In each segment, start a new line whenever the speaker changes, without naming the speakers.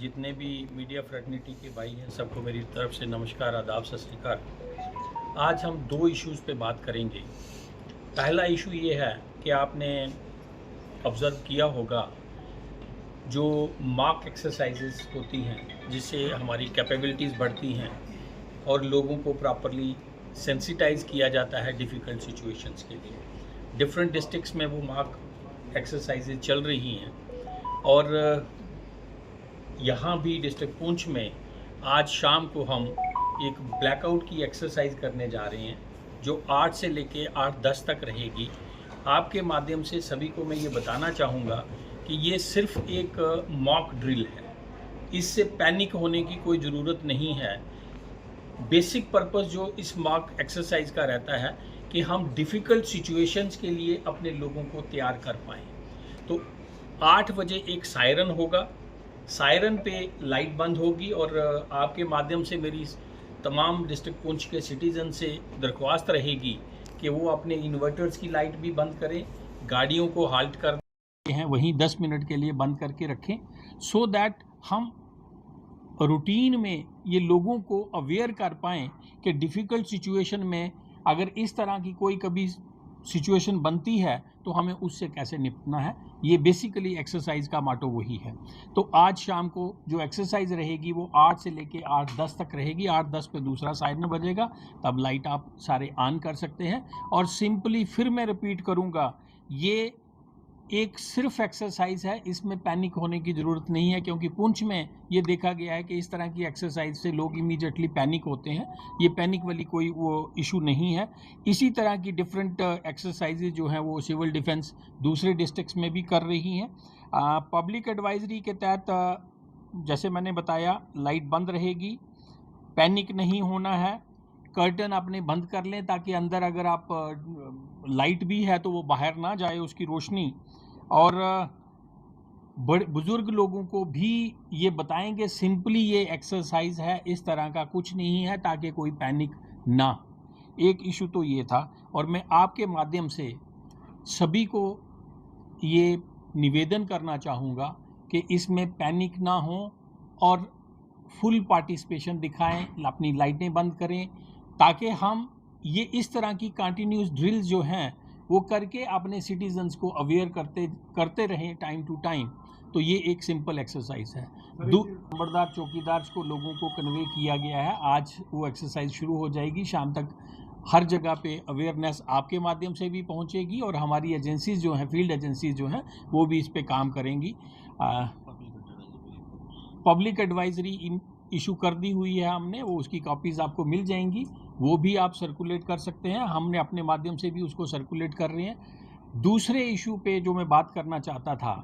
जितने भी media fraternity के भाई हैं सबको मेरी तरफ से नमस्कार, आदाब, सत श्री अकाल। आज हम दो इश्यूज़ पे बात करेंगे। पहला इशू ये है कि आपने ऑब्ज़र्व किया होगा जो मॉक एक्सरसाइजेस होती हैं जिससे हमारी कैपेबिलिटीज़ बढ़ती हैं और लोगों को प्रॉपरली सेंसिटाइज़ किया जाता है डिफ़िकल्ट सिचुएशंस के लिए। डिफरेंट डिस्ट्रिक्ट्स में वो मॉक एक्सरसाइजेज चल रही हैं और यहाँ भी डिस्ट्रिक्ट पुंछ में आज शाम को हम एक ब्लैकआउट की एक्सरसाइज करने जा रहे हैं जो 8 से लेके 8-10 तक रहेगी। आपके माध्यम से सभी को मैं ये बताना चाहूँगा कि ये सिर्फ एक मॉक ड्रिल है, इससे पैनिक होने की कोई ज़रूरत नहीं है। बेसिक पर्पस जो इस मॉक एक्सरसाइज का रहता है कि हम डिफ़िकल्ट सिचुएशंस के लिए अपने लोगों को तैयार कर पाएँ। तो 8 बजे एक सायरन होगा, सायरन पे लाइट बंद होगी और आपके माध्यम से मेरी तमाम डिस्ट्रिक्ट पुंछ के सिटीज़न से दरख्वास्त रहेगी कि वो अपने इन्वर्टर्स की लाइट भी बंद करें, गाड़ियों को हाल्ट कर हैं वहीं 10 मिनट के लिए बंद करके रखें, सो दैट हम रूटीन में ये लोगों को अवेयर कर पाएँ कि डिफ़िकल्ट सिचुएशन में अगर इस तरह की कोई कभी सिचुएशन बनती है तो हमें उससे कैसे निपटना है। ये बेसिकली एक्सरसाइज का माटो वही है। तो आज शाम को जो एक्सरसाइज रहेगी वो 8 से लेके 8-10 तक रहेगी। 8-10 पे दूसरा सायरन बजेगा, तब लाइट आप सारे ऑन कर सकते हैं। और सिंपली फिर मैं रिपीट करूँगा, ये एक सिर्फ एक्सरसाइज है, इसमें पैनिक होने की ज़रूरत नहीं है, क्योंकि पुंछ में ये देखा गया है कि इस तरह की एक्सरसाइज से लोग इमीडिएटली पैनिक होते हैं। ये पैनिक वाली कोई वो इशू नहीं है। इसी तरह की डिफरेंट एक्सरसाइजेज जो हैं वो सिविल डिफेंस दूसरे डिस्ट्रिक्ट्स में भी कर रही हैं। पब्लिक एडवाइजरी के तहत जैसे मैंने बताया, लाइट बंद रहेगी, पैनिक नहीं होना है। कर्टन अपने बंद कर लें ताकि अंदर अगर आप लाइट भी है तो वो बाहर ना जाए उसकी रोशनी। और बड़े बुज़ुर्ग लोगों को भी ये बताएंगे सिंपली ये एक्सरसाइज है, इस तरह का कुछ नहीं है, ताकि कोई पैनिक ना। एक इशू तो ये था और मैं आपके माध्यम से सभी को ये निवेदन करना चाहूँगा कि इसमें पैनिक ना हो और फुल पार्टिसिपेशन दिखाएं, अपनी लाइटें बंद करें, ताकि हम ये इस तरह की कंटिन्यूस ड्रिल्स जो हैं वो करके अपने सिटीजन्स को अवेयर करते रहें टाइम टू टाइम। तो ये एक सिंपल एक्सरसाइज है। नंबरदार चौकीदार को लोगों को कन्वे किया गया है, आज वो एक्सरसाइज शुरू हो जाएगी। शाम तक हर जगह पे अवेयरनेस आपके माध्यम से भी पहुंचेगी और हमारी एजेंसीज जो हैं, फील्ड एजेंसीज जो हैं, वो भी इस पे काम करेंगी। पब्लिक एडवाइजरी इशू कर दी हुई है हमने, वो उसकी कॉपीज़ आपको मिल जाएंगी, वो भी आप सर्कुलेट कर सकते हैं। हमने अपने माध्यम से भी उसको सर्कुलेट कर रहे हैं। दूसरे इशू पे जो मैं बात करना चाहता था,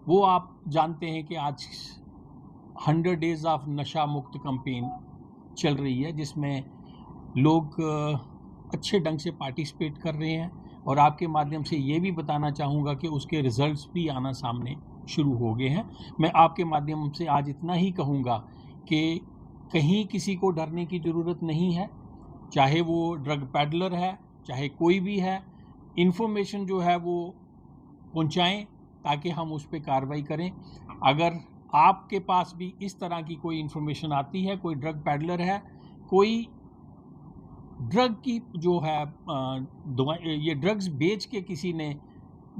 वो आप जानते हैं कि आज 100 डेज़ ऑफ नशा मुक्त कैंपेन चल रही है, जिसमें लोग अच्छे ढंग से पार्टिसिपेट कर रहे हैं और आपके माध्यम से ये भी बताना चाहूँगा कि उसके रिज़ल्ट्स भी आना सामने शुरू हो गए हैं। मैं आपके माध्यम से आज इतना ही कहूँगा कि कहीं किसी को डरने की ज़रूरत नहीं है, चाहे वो ड्रग पैडलर है, चाहे कोई भी है। इन्फॉर्मेशन जो है वो पहुंचाएं ताकि हम उस पर कार्रवाई करें। अगर आपके पास भी इस तरह की कोई इन्फॉर्मेशन आती है, कोई ड्रग पैडलर है, कोई ड्रग की जो है ये ड्रग्स बेच के किसी ने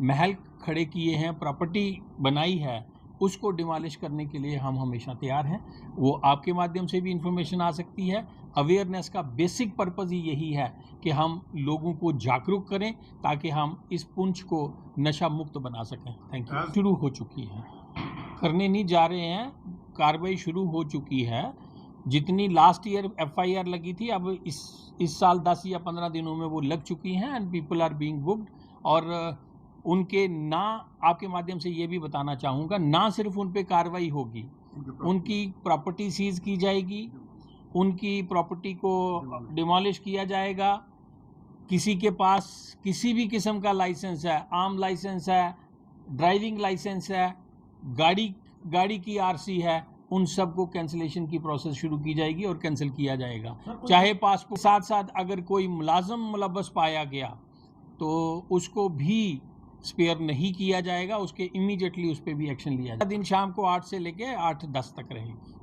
महल खड़े किए हैं, प्रॉपर्टी बनाई है, उसको डिमोलिश करने के लिए हम हमेशा तैयार हैं। वो आपके माध्यम से भी इंफॉर्मेशन आ सकती है। अवेयरनेस का बेसिक पर्पज़ ही यही है कि हम लोगों को जागरूक करें ताकि हम इस पुंछ को नशा मुक्त बना सकें। Thank you. शुरू हो चुकी है, करने नहीं जा रहे हैं, कार्रवाई शुरू हो चुकी है। जितनी लास्ट ईयर FIR लगी थी, अब इस साल 10 या 15 दिनों में वो लग चुकी हैं and people are being booked. और उनके ना, आपके माध्यम से ये भी बताना चाहूँगा, ना सिर्फ उन पे कार्रवाई होगी, उनकी प्रॉपर्टी सीज की जाएगी, उनकी प्रॉपर्टी को डिमोलिश किया जाएगा। किसी के पास किसी भी किस्म का लाइसेंस है, आम लाइसेंस है, ड्राइविंग लाइसेंस है, गाड़ी की RC है, उन सब को कैंसिलेशन की प्रोसेस शुरू की जाएगी और कैंसिल किया जाएगा। चाहे पासपोर्ट साथ साथ अगर कोई मुलाजम मुलव्वस पाया गया तो उसको भी स्पेयर नहीं किया जाएगा उसके इमीडिएटली उस पर भी एक्शन लिया जाएगा। दिन शाम को 8 से लेके 8-10 तक रहेगी।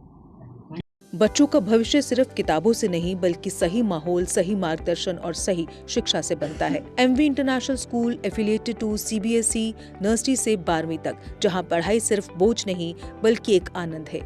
बच्चों का भविष्य सिर्फ किताबों से नहीं बल्कि सही माहौल, सही मार्गदर्शन और सही शिक्षा से बनता है। MV international school affiliated to CBSE nursery से 12वीं तक, जहां पढ़ाई सिर्फ बोझ नहीं बल्कि एक आनंद है।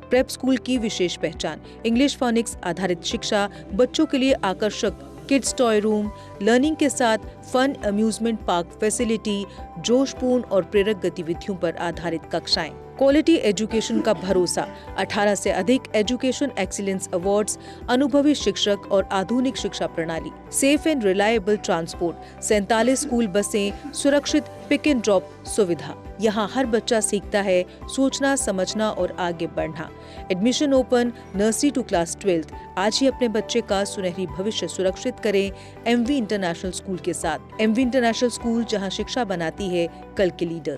प्रेप स्कूल की विशेष पहचान इंग्लिश फोनिक्स आधारित शिक्षा, बच्चों के लिए आकर्षक किड्स टॉय रूम, लर्निंग के साथ फन अम्यूजमेंट पार्क फैसिलिटी, जोशपूर्ण और प्रेरक गतिविधियों पर आधारित कक्षाएं, क्वालिटी एजुकेशन का भरोसा, 18 से अधिक एजुकेशन एक्सीलेंस अवार्ड्स, अनुभवी शिक्षक और आधुनिक शिक्षा प्रणाली, safe and reliable transport, 47 school बसें, सुरक्षित पिक एंड ड्रॉप सुविधा। यहाँ हर बच्चा सीखता है सोचना, समझना और आगे बढ़ना। Admission open nursery to class 12। आज ही अपने बच्चे का सुनहरी भविष्य सुरक्षित करें एमवी इंटरनेशनल स्कूल के साथ। एमवी इंटरनेशनल स्कूल, जहाँ शिक्षा बनाती है कल के लीडर।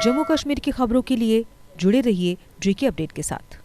जम्मू कश्मीर की खबरों के लिए जुड़े रहिए जीके अपडेट के साथ।